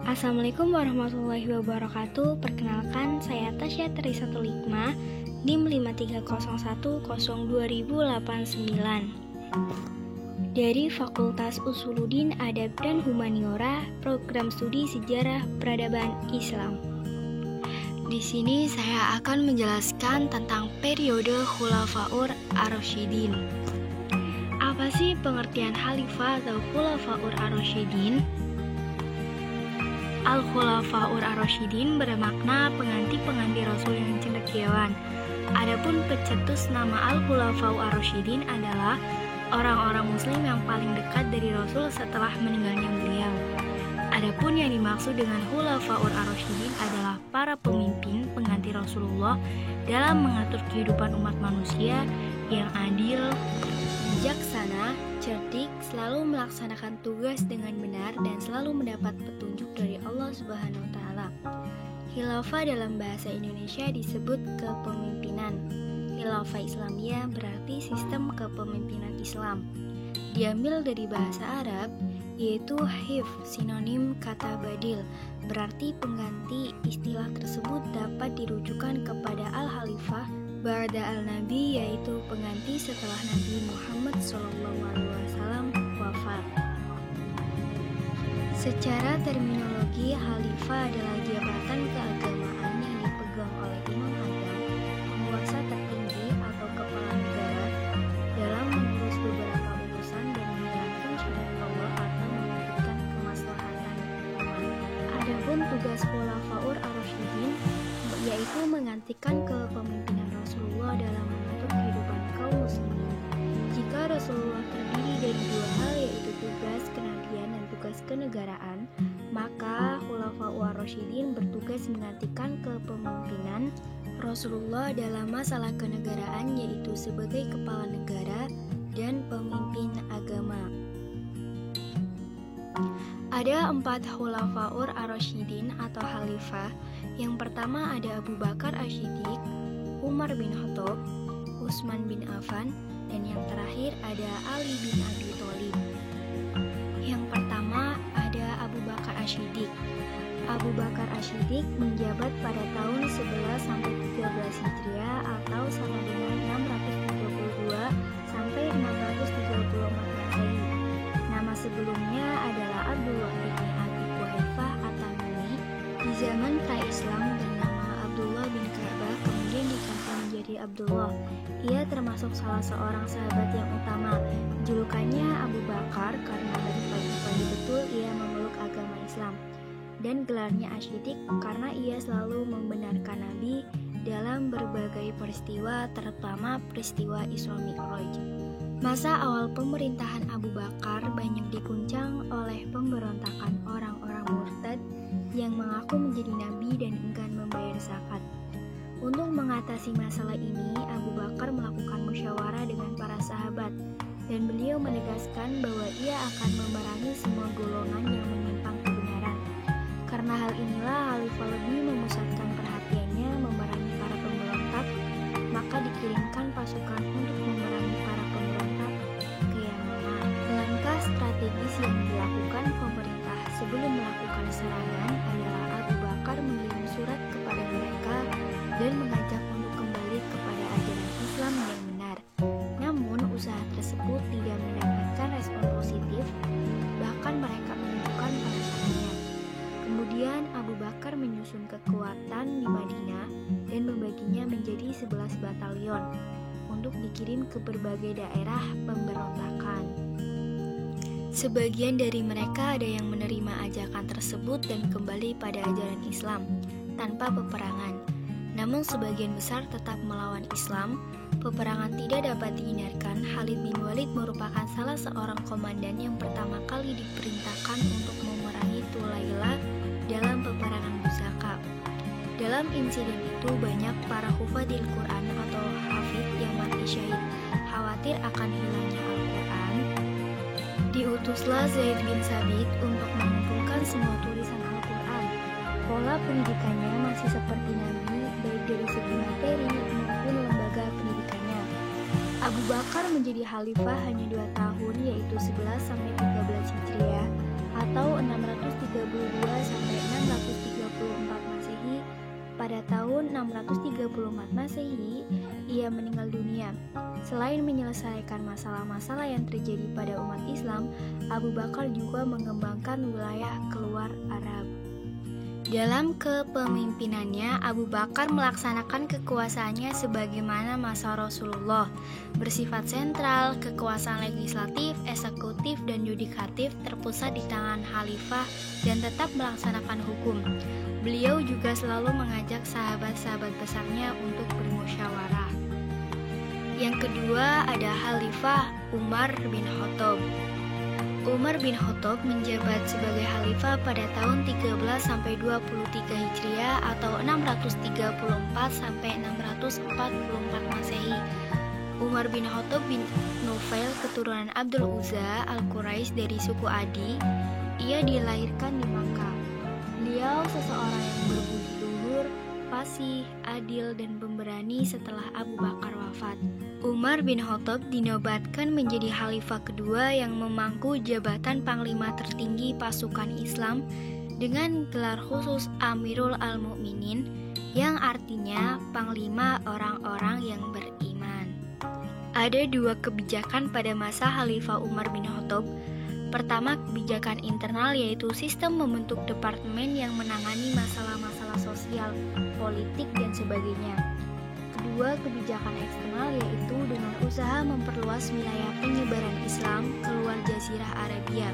Assalamualaikum warahmatullahi wabarakatuh. Perkenalkan, saya Tasya Trisatu Likma, NIM 5301-2089 dari Fakultas Usuluddin Adab dan Humaniora, Program Studi Sejarah Peradaban Islam. Di sini saya akan menjelaskan tentang periode Khulafaur Ar-Rasyidin. Apa sih pengertian Khalifah atau Khulafaur Ar-Rasyidin? Al-Khulafaur Ar-Rasyidin bermakna pengganti-pengganti Rasul yang cendekiawan. Adapun pencetus nama Al-Khulafaur Ar-Rasyidin adalah orang-orang muslim yang paling dekat dari Rasul setelah meninggalnya beliau. Adapun yang dimaksud dengan Khulafaur Ar-Rasyidin adalah para pemimpin pengganti Rasulullah dalam mengatur kehidupan umat manusia yang adil, bijaksana, cerdik, selalu melaksanakan tugas dengan benar dan selalu mendapat petunjuk dari Allah Subhanahu wa taala. Khilafah dalam bahasa Indonesia disebut kepemimpinan. Khilafah Islamiyah berarti sistem kepemimpinan Islam. Diambil dari bahasa Arab, yaitu hif, sinonim kata badil, berarti pengganti. Istilah tersebut dapat dirujukan kepada al-Khalifah ba'da al-Nabi, yaitu pengganti setelah Nabi Muhammad SAW wafat. Secara terminologi, Khalifah adalah jabatan keagamaan yang dipegang oleh imam agama, penguasa tertinggi atau kepala negara dalam mengurus beberapa urusan dan menjalankan syariat Allah atau mewujudkan kemaslahatan umat. Adapun tugas Khulafaur Ar-Rasyidin yaitu menggantikan kepemimpinan Rasulullah dalam mengatur kehidupan kaum muslimin. Jika Rasulullah terdiri dari dua hal, yaitu tugas kenabian dan tugas kenegaraan, maka Khulafaur Ar-Rasyidin bertugas menggantikan kepemimpinan Rasulullah dalam masalah kenegaraan, yaitu sebagai kepala negara dan pemimpin agama. Ada 4 Khulafaur Ar-Rasyidin atau Khalifah. Yang pertama ada Abu Bakar Asy-Syiddiq, Umar bin Khattab, Utsman bin Affan, dan yang terakhir ada Ali bin Abi Thalib. Yang pertama ada Abu Bakar Asy-Syiddiq. Abu Bakar Asy-Syiddiq menjabat pada tahun 11 sampai 13 Hijriah atau sama dengan 632 sampai 634 Masehi. Nama sebelumnya adalah Abdullah bin Abi Quhaifah At-Tamimi. Di zaman pra-Islam bernama Abdullah bin Ka'bah, kemudian diganti menjadi Abdullah. Ia termasuk salah seorang sahabat yang utama. Julukannya Abu Bakar karena dari pagi-pagi betul ia memeluk agama Islam. Dan gelarnya Asy-Syiddiq karena ia selalu membenarkan Nabi dalam berbagai peristiwa, terutama peristiwa Isra Mi'raj. Masa awal pemerintahan Abu Bakar banyak diguncang oleh pemberontakan orang-orang murtad yang mengaku menjadi nabi dan enggan membayar zakat. Untuk mengatasi masalah ini, Abu Bakar melakukan musyawarah dengan para sahabat dan beliau menegaskan bahwa ia akan memerangi semua golongan yang menyimpang kebenaran. Karena hal inilah Khalifah lebih memusatkan perhatiannya memerangi para pemberontak, maka dikirimkan pasukan untuk memerangi para pemberontak ke Yamamah. Langkah strategis yang dilakukan pemerintah sebelum melakukan serangan adalah Abu Bakar mengirim surat kepada mereka dan mengajak untuk kembali kepada ajaran Islam yang benar. Namun usaha tersebut tidak mendapatkan respon positif, bahkan mereka menunjukkan penolakannya. Kemudian Abu Bakar menyusun kekuatan di Madinah dan membaginya menjadi 11 batalion untuk dikirim ke berbagai daerah pemberontakan. Sebagian dari mereka ada yang menerima ajakan tersebut dan kembali pada ajaran Islam tanpa peperangan. Namun sebagian besar tetap melawan Islam. Peperangan tidak dapat dihindarkan. Khalid bin Walid merupakan salah seorang komandan yang pertama kali diperintahkan untuk memerangi Tulaila dalam peperangan Buzaka. Dalam insiden itu banyak para hufadzil Quran atau hafid yang mati syahid. Khawatir akan hilangnya Al-Quran, diutuslah Zaid bin Sabit untuk mengumpulkan semua tulisan Al-Quran. Pola pendidikannya masih seperti Nabi, baik dari segi materi maupun lembaga pendidikannya. Abu Bakar menjadi khalifah hanya 2 tahun, yaitu 11 sampai 13 Hijriah atau 632 sampai menyelesaikan masalah-masalah yang terjadi pada umat Islam, Abu Bakar juga mengembangkan wilayah keluar Arab. Dalam kepemimpinannya, Abu Bakar melaksanakan kekuasaannya sebagaimana masa Rasulullah, bersifat sentral. Kekuasaan legislatif, eksekutif, dan yudikatif terpusat di tangan khalifah dan tetap melaksanakan hukum. Beliau juga selalu mengajak sahabat-sahabat besarnya untuk bermusyawarah. Yang kedua ada Khalifah Umar bin Khattab. Umar bin Khattab menjabat sebagai khalifah pada tahun 13 sampai 23 Hijriah atau 634 sampai 644 Masehi. Umar bin Khattab bin Nufail, keturunan Abdul Uzza al-Quraisy dari suku Adi. Ia dilahirkan di Makkah. Beliau seseorang yang berbudi luhur, fasih, adil, dan pemberani setelah Abu Bakar wafat. Umar bin Khattab dinobatkan menjadi khalifah kedua yang memangku jabatan panglima tertinggi pasukan Islam dengan gelar khusus Amirul Al-Mu'minin, yang artinya panglima orang-orang yang beriman. Ada dua kebijakan pada masa Khalifah Umar bin Khattab. Pertama, kebijakan internal, yaitu sistem membentuk departemen yang menangani masalah-masalah sosial, politik, dan sebagainya. Kedua, kebijakan eksternal, yaitu dengan usaha memperluas wilayah penyebaran Islam keluar Jazirah Arabia.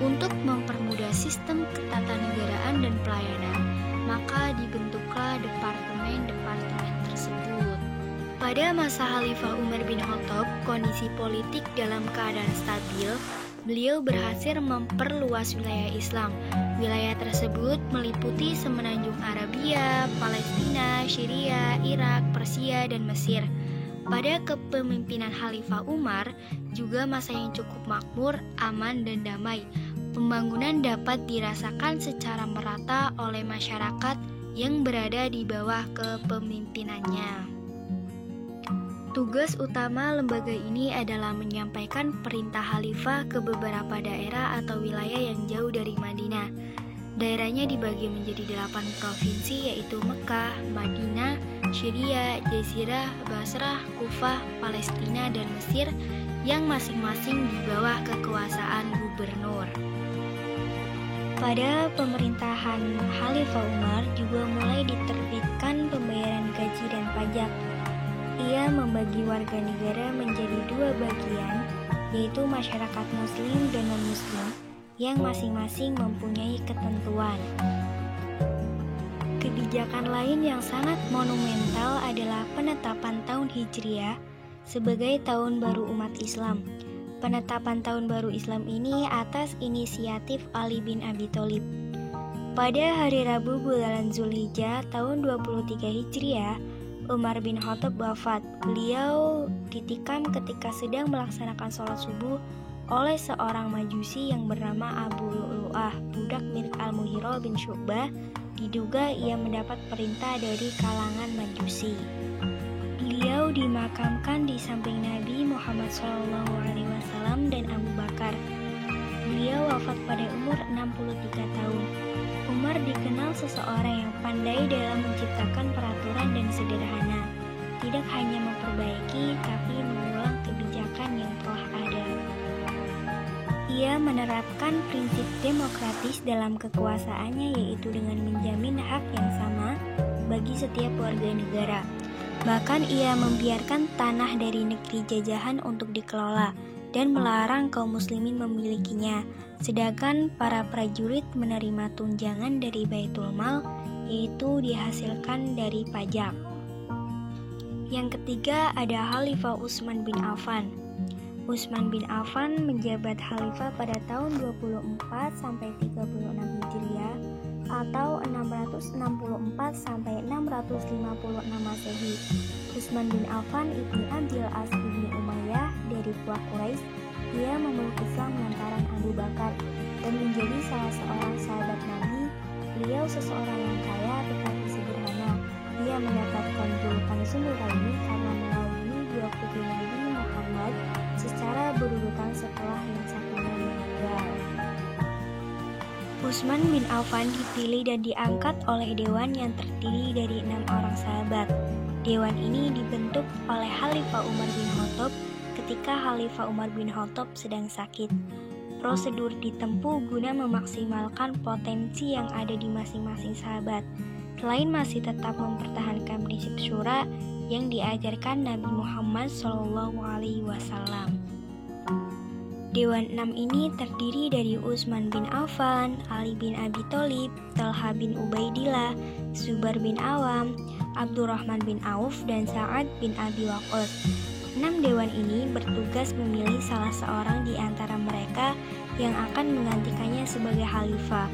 Untuk mempermudah sistem ketatanegaraan dan pelayanan, maka dibentuklah departemen-departemen tersebut. Pada masa Khalifah Umar bin Khattab, kondisi politik dalam keadaan stabil. Beliau berhasil memperluas wilayah Islam. Wilayah tersebut meliputi semenanjung Arabia, Palestina, Syria, Irak, Persia, dan Mesir. Pada kepemimpinan Khalifah Umar, juga masa yang cukup makmur, aman, dan damai. Pembangunan dapat dirasakan secara merata oleh masyarakat yang berada di bawah kepemimpinannya. Tugas utama lembaga ini adalah menyampaikan perintah khalifah ke beberapa daerah atau wilayah yang jauh dari Madinah. Daerahnya dibagi menjadi 8 provinsi, yaitu Mekah, Madinah, Syria, Jazirah, Basrah, Kufah, Palestina, dan Mesir, yang masing-masing di bawah kekuasaan gubernur. Pada pemerintahan Khalifah Umar juga mulai diterbitkan pembayaran gaji dan pajak. Ia membagi warga negara menjadi dua bagian, yaitu masyarakat muslim dan non-muslim, yang masing-masing mempunyai ketentuan. Kebijakan lain yang sangat monumental adalah penetapan tahun Hijriah sebagai tahun baru umat Islam. Penetapan tahun baru Islam ini atas inisiatif Ali bin Abi Thalib. Pada hari Rabu bulan Zulhijjah tahun 23 Hijriah, Umar bin Khattab wafat. Beliau ditikam ketika sedang melaksanakan sholat subuh oleh seorang majusi yang bernama Abu Lu'lu'ah, budak milik Al-Mughirah bin Syu'bah. Diduga ia mendapat perintah dari kalangan majusi. Beliau dimakamkan di samping Nabi Muhammad SAW dan Abu Bakar. Beliau wafat pada umur 63 tahun. Umar dikenal seseorang yang pandai dalam menciptakan peraturan dan sederhana, tidak hanya memperbaiki tapi mengulang kebijakan yang telah ada. Ia menerapkan prinsip demokratis dalam kekuasaannya, yaitu dengan menjamin hak yang sama bagi setiap warga negara. Bahkan ia membiarkan tanah dari negeri jajahan untuk dikelola dan melarang kaum muslimin memilikinya, sedangkan para prajurit menerima tunjangan dari Baitul Mal, yaitu dihasilkan dari pajak. Yang ketiga ada Khalifah Utsman bin Affan. Utsman bin Affan menjabat khalifah pada tahun 24 sampai 36 Hijriah atau 664 sampai 656 Masehi. Utsman bin Affan ibni Abdul As ibni Umayyah dari Quraisy Quraisy. Ia memeluk Islam lantaran Abu Bakar dan menjadi salah seorang sahabat Nabi. Beliau seseorang yang kaya tetapi sederhana. Ia mendapatkan julukan Dzulqarnain karena mengawini dua putri Nabi Muhammad secara berurutan setelah yang satunya meninggal. Utsman bin Affan dipilih dan diangkat oleh dewan yang terdiri dari 6 orang sahabat. Dewan ini dibentuk oleh Khalifah Umar bin Khattab ketika Khalifah Umar bin Khattab sedang sakit. Prosedur ditempuh guna memaksimalkan potensi yang ada di masing-masing sahabat, selain masih tetap mempertahankan prinsip syura yang diajarkan Nabi Muhammad SAW. Dewan 6 ini terdiri dari Utsman bin Affan, Ali bin Abi Thalib, Talha bin Ubaidillah, Zubair bin Awam, Abdurrahman bin Auf, dan Sa'ad bin Abi Waqqas. 6 dewan ini bertugas memilih salah seorang di antara mereka yang akan menggantikannya sebagai khalifah.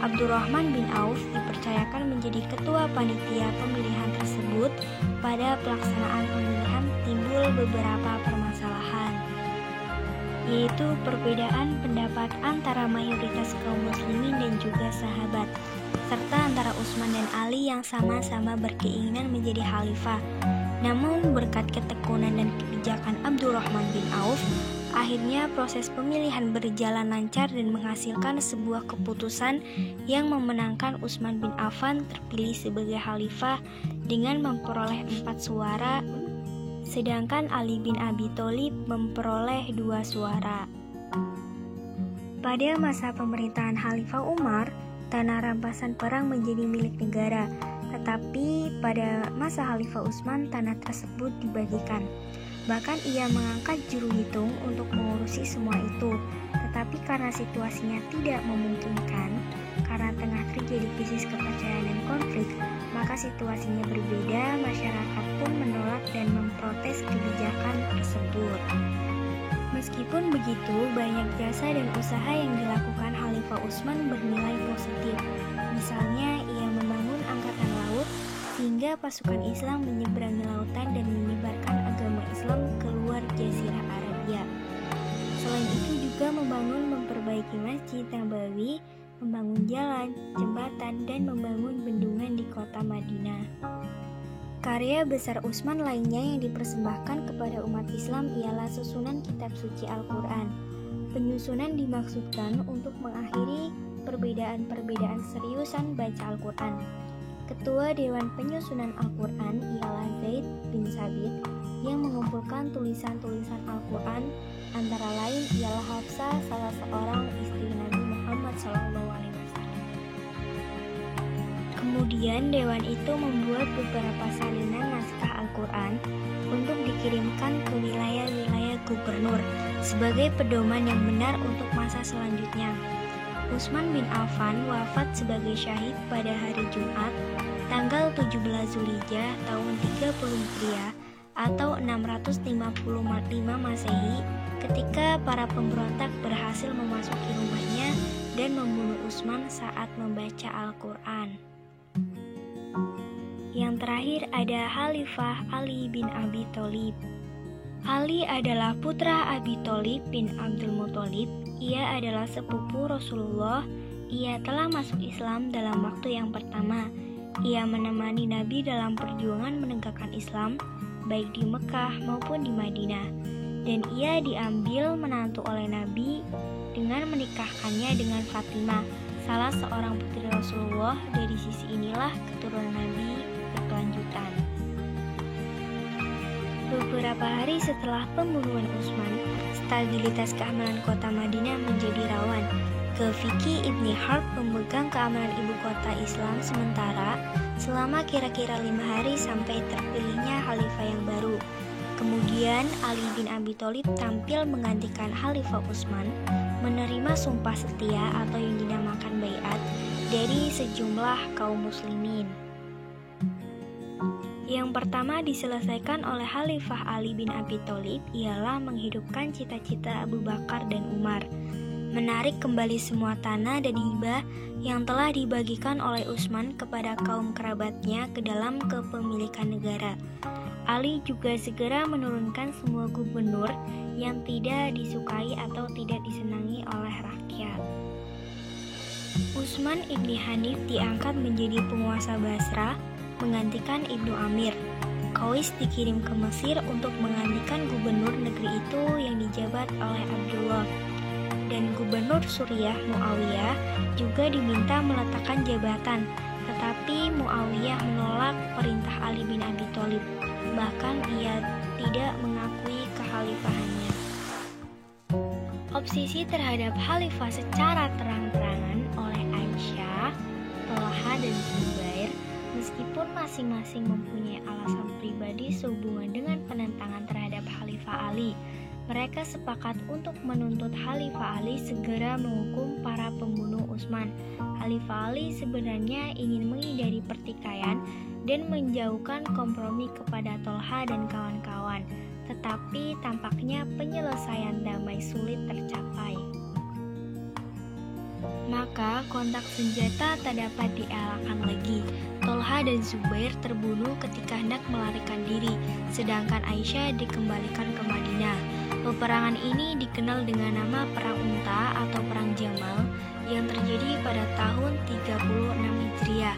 Abdurrahman bin Auf dipercayakan menjadi ketua panitia pemilihan tersebut. Pada pelaksanaan pemilihan timbul beberapa permasalahan, yaitu perbedaan pendapat antara mayoritas kaum muslimin dan juga sahabat, serta antara Utsman dan Ali yang sama-sama berkeinginan menjadi khalifah. Namun berkat ketekunan dan kebijakan Abdurrahman bin Auf, akhirnya proses pemilihan berjalan lancar dan menghasilkan sebuah keputusan yang memenangkan Utsman bin Affan terpilih sebagai khalifah dengan memperoleh 4 suara, sedangkan Ali bin Abi Thalib memperoleh 2 suara. Pada masa pemerintahan Khalifah Umar, tanah rampasan perang menjadi milik negara, tetapi pada masa Khalifah Utsman tanah tersebut dibagikan. Bahkan ia mengangkat juru hitung untuk mengurusi semua itu, tetapi karena situasinya tidak memungkinkan, karena tengah terjadi krisis kepercayaan dan konflik, maka situasinya berbeda. Masyarakat pun menolak dan memprotes kebijakan tersebut. Meskipun begitu, banyak jasa dan usaha yang dilakukan Khalifah Utsman bernilai positif. Misalnya, ia membangun angkatan laut sehingga pasukan Islam menyeberangi lautan dan menyebarkan agama Islam keluar Jazirah Arabia. Selain itu juga memperbaiki Masjid Nabawi, membangun jalan, jembatan, dan membangun bendungan di kota Madinah. Karya besar Utsman lainnya yang dipersembahkan kepada umat Islam ialah susunan kitab suci Al-Quran. Penyusunan dimaksudkan untuk mengakhiri perbedaan-perbedaan seriusan baca Al-Quran. Ketua Dewan Penyusunan Al-Quran ialah Zaid bin Sabit yang mengumpulkan tulisan-tulisan Al-Quran, antara lain ialah Hafsah, salah seorang istri Nabi Muhammad SAW. Kemudian Dewan itu membuat beberapa salinan naskah Al-Quran untuk dikirimkan ke wilayah-wilayah gubernur sebagai pedoman yang benar untuk masa selanjutnya. Utsman bin Affan wafat sebagai syahid pada hari Jumat, tanggal 17 Zulhijjah tahun 30 Hijriah atau 655 Masehi, ketika para pemberontak berhasil memasuki rumahnya dan membunuh Utsman saat membaca Al-Quran. Yang terakhir ada Khalifah Ali bin Abi Thalib. Ali adalah putra Abi Thalib bin Abdul Muthalib. Ia adalah sepupu Rasulullah. Ia telah masuk Islam dalam waktu yang pertama. Ia menemani Nabi dalam perjuangan menegakkan Islam, baik di Mekah maupun di Madinah. Dan ia diambil menantu oleh Nabi dengan menikahkannya dengan Fatimah, salah seorang putri Rasulullah. Dari sisi inilah keturunan Nabi berkelanjutan. Beberapa hari setelah pembunuhan Utsman, stabilitas keamanan kota Madinah menjadi rawan. Fikih Ibni Harb pemegang keamanan ibu kota Islam sementara selama kira-kira 5 hari sampai terpilihnya khalifah yang baru. Kemudian Ali bin Abi Thalib tampil menggantikan Khalifah Utsman, menerima sumpah setia atau yang dinamakan baiat dari sejumlah kaum muslimin. Yang pertama diselesaikan oleh Khalifah Ali bin Abi Thalib ialah menghidupkan cita-cita Abu Bakar dan Umar, menarik kembali semua tanah dan hibah yang telah dibagikan oleh Utsman kepada kaum kerabatnya ke dalam kepemilikan negara. Ali juga segera menurunkan semua gubernur yang tidak disukai atau tidak disenangi oleh rakyat. Utsman ibni Hanif diangkat menjadi penguasa Basra, menggantikan Ibnu Amir. Qais dikirim ke Mesir untuk menggantikan gubernur negeri itu yang dijabat oleh Abdullah. Dan gubernur Suriah Muawiyah juga diminta meletakkan jabatan, Tetapi Muawiyah menolak perintah Ali bin Abi Thalib. Bahkan ia tidak mengakui kekhalifahannya. Obsesi terhadap khalifah secara terang-terangan oleh Aisyah, Tolha, dan Zubair, meskipun masing-masing mempunyai alasan pribadi sehubungan dengan penentangan terhadap Khalifah Ali, mereka sepakat untuk menuntut Khalifah Ali segera menghukum para pembunuh Utsman. Khalifah Ali sebenarnya ingin menghindari pertikaian dan menjauhkan kompromi kepada Tolha dan kawan-kawan, tetapi tampaknya penyelesaian damai sulit tercapai. Maka kontak senjata tak dapat dielakkan lagi. Tolha dan Zubair terbunuh ketika hendak melarikan diri, sedangkan Aisyah dikembalikan ke Madinah. Peperangan ini dikenal dengan nama Perang Unta atau Perang Jamal yang terjadi pada tahun 36 Hijriah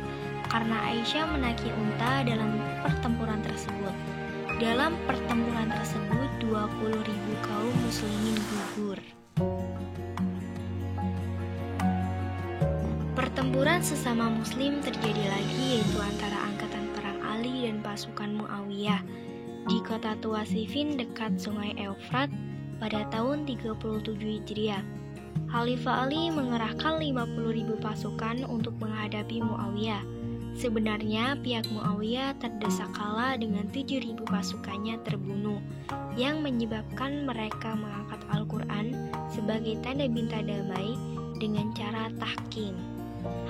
karena Aisyah menaiki unta dalam pertempuran tersebut. Dalam pertempuran tersebut 20.000 kaum muslimin gugur. Pertempuran sesama muslim terjadi lagi, yaitu antara angkatan perang Ali dan pasukan Muawiyah di kota Tua Siffin dekat sungai Eufrat pada tahun 37 Hijriah. Khalifah Ali mengerahkan 50.000 pasukan untuk menghadapi Muawiyah. Sebenarnya pihak Muawiyah terdesak kalah dengan 7.000 pasukannya terbunuh, yang menyebabkan mereka mengangkat Al-Quran sebagai tanda minta damai dengan cara tahkim.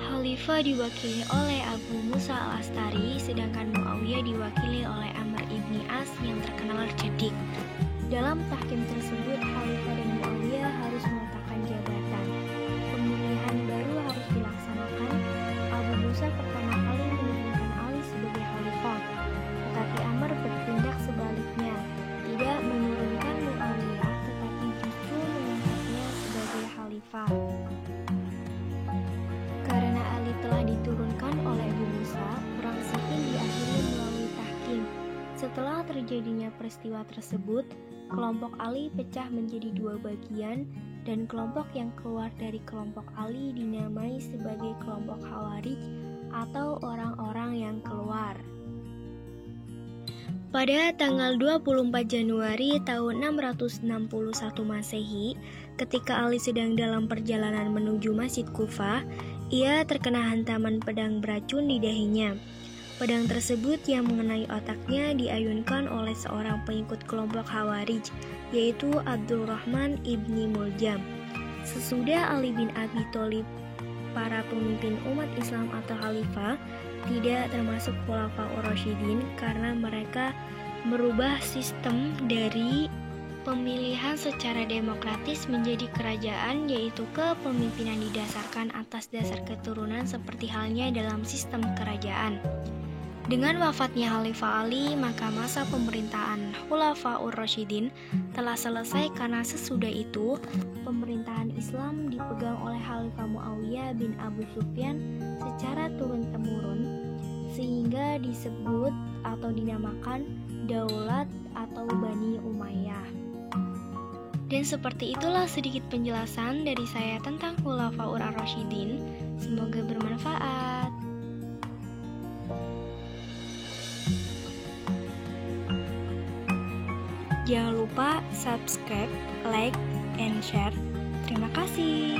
Khalifah diwakili oleh Abu Musa al-Astari, sedangkan Muawiyah diwakili oleh Amr ibni As yang terkenal cerdik. Dalam tahkim tersebut, Khalifah dan Muawiyah harus meletakkan jabatan. Pemilihan baru harus dilaksanakan. Abu Musa pertama kali menurunkan Ali sebagai Khalifah, tetapi Amr bertindak sebaliknya, tidak menurunkan Muawiyah, tetapi justru mengangkatnya sebagai Khalifah. Karena Ali telah diturunkan oleh Abu Musa, perang Siffin diakhiri melalui tahkim. Setelah terjadinya peristiwa tersebut, kelompok Ali pecah menjadi dua bagian, dan kelompok yang keluar dari kelompok Ali dinamai sebagai kelompok Khawarij atau orang-orang yang keluar. Pada tanggal 24 Januari tahun 661 Masehi, ketika Ali sedang dalam perjalanan menuju Masjid Kufah, ia terkena hantaman pedang beracun di dahinya. Pedang tersebut yang mengenai otaknya diayunkan oleh seorang pengikut kelompok Khawarij, yaitu Abdurrahman ibni Muljam. Sesudah Ali bin Abi Thalib, para pemimpin umat Islam atau khalifah tidak termasuk Khulafaur Rasyidin karena mereka merubah sistem dari pemilihan secara demokratis menjadi kerajaan, yaitu kepemimpinan didasarkan atas dasar keturunan seperti halnya dalam sistem kerajaan. Dengan wafatnya Khalifah Ali, maka masa pemerintahan Khulafaur Rasyidin telah selesai karena sesudah itu pemerintahan Islam dipegang oleh Khalifah Muawiyah bin Abu Sufyan secara turun-temurun, sehingga disebut atau dinamakan Daulat atau Bani Umayyah. Dan seperti itulah sedikit penjelasan dari saya tentang Khulafaur Ar-Rasyidin. Semoga bermanfaat. Jangan lupa subscribe, like, and share. Terima kasih.